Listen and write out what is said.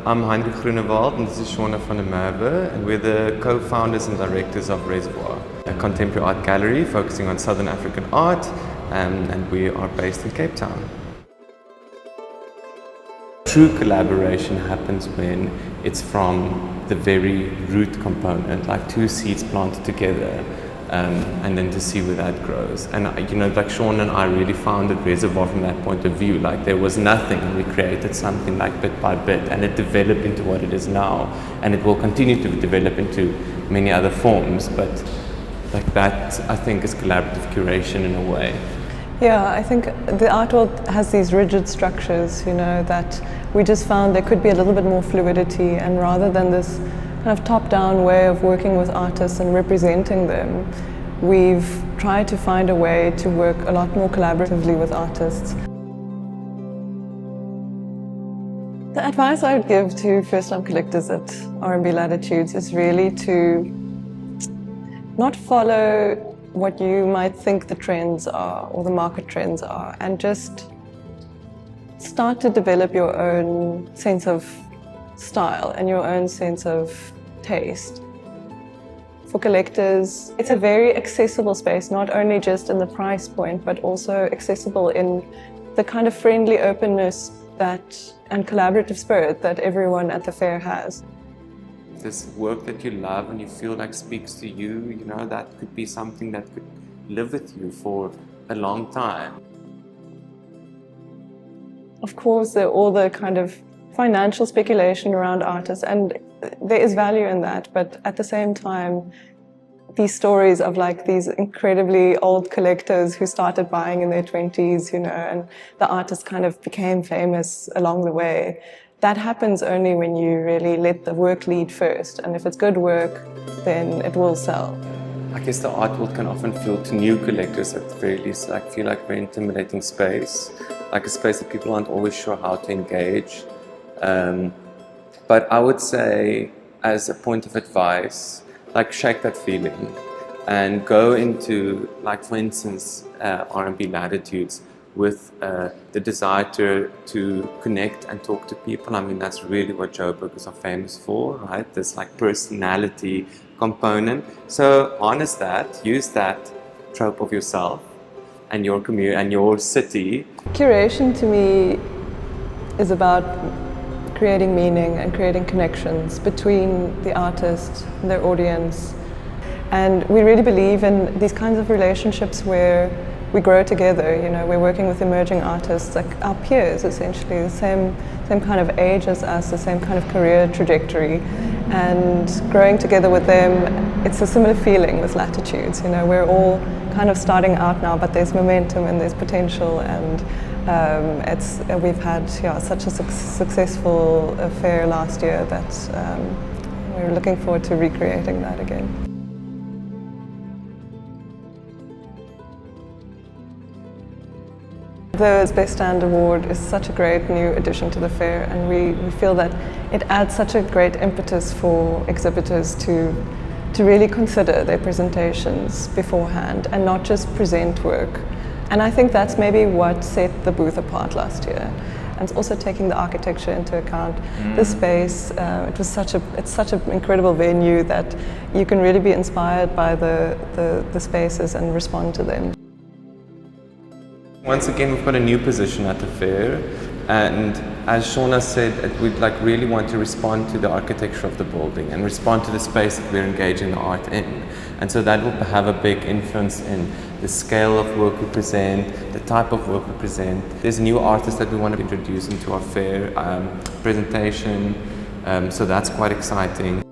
I'm Heinrich Groenewald and this is Shona from the Merwe, and we're the co-founders and directors of RESERVOIR, a contemporary art gallery focusing on Southern African art, and we are based in Cape Town. True collaboration happens when it's from the very root component, like two seeds planted together, and then to see where that grows. And like Shona and I really founded RESERVOIR from that point of view. Like there was nothing, and we created something like bit by bit, and it developed into what it is now, and it will continue to develop into many other forms. But like that, I think, is collaborative curation in a way. Yeah, I think the art world has these rigid structures, that we just found there could be a little bit more fluidity, and rather than this kind of top-down way of working with artists and representing them, we've tried to find a way to work a lot more collaboratively with artists. The advice I would give to first-time collectors at RMB Latitudes is really to not follow what you might think the trends are or the market trends are, and just start to develop your own sense of style and your own sense of taste. For collectors, it's a very accessible space, not only just in the price point, but also accessible in the kind of friendly openness and collaborative spirit that everyone at the fair has. This work that you love and you feel like speaks to you, that could be something that could live with you for a long time. Of course, there are all the kind of financial speculation around artists, and there is value in that, but at the same time, these stories of like these incredibly old collectors who started buying in their 20s, and the artist kind of became famous along the way. That happens only when you really let the work lead first, and if it's good work, then it will sell. I guess the art world can often feel to new collectors at the very least, feel like a very intimidating space, like a space that people aren't always sure how to engage. But I would say, as a point of advice, shake that feeling and go into, for instance, RMB Latitudes, with the desire to connect and talk to people. I mean, that's really what Joburgers are famous for, right? This personality component. So harness that, use that trope of yourself and your community and your city. Curation to me is about creating meaning and creating connections between the artist and their audience. And we really believe in these kinds of relationships where we grow together. We're working with emerging artists, like our peers, essentially, the same kind of age as us, the same kind of career trajectory, and growing together with them. It's a similar feeling with Latitudes. We're all kind of starting out now, but there's momentum and there's potential, and we've had such a successful affair last year that we're looking forward to recreating that again. The Best Stand Award is such a great new addition to the fair, and we feel that it adds such a great impetus for exhibitors to really consider their presentations beforehand and not just present work. And I think that's maybe what set the booth apart last year. And it's also taking the architecture into account. The space, it's such an incredible venue that you can really be inspired by the spaces and respond to them. Once again, we've got a new position at the fair, and as Shona said, we really want to respond to the architecture of the building and respond to the space that we're engaging the art in. And so that will have a big influence in the scale of work we present, the type of work we present. There's a new artist that we want to introduce into our fair presentation, so that's quite exciting.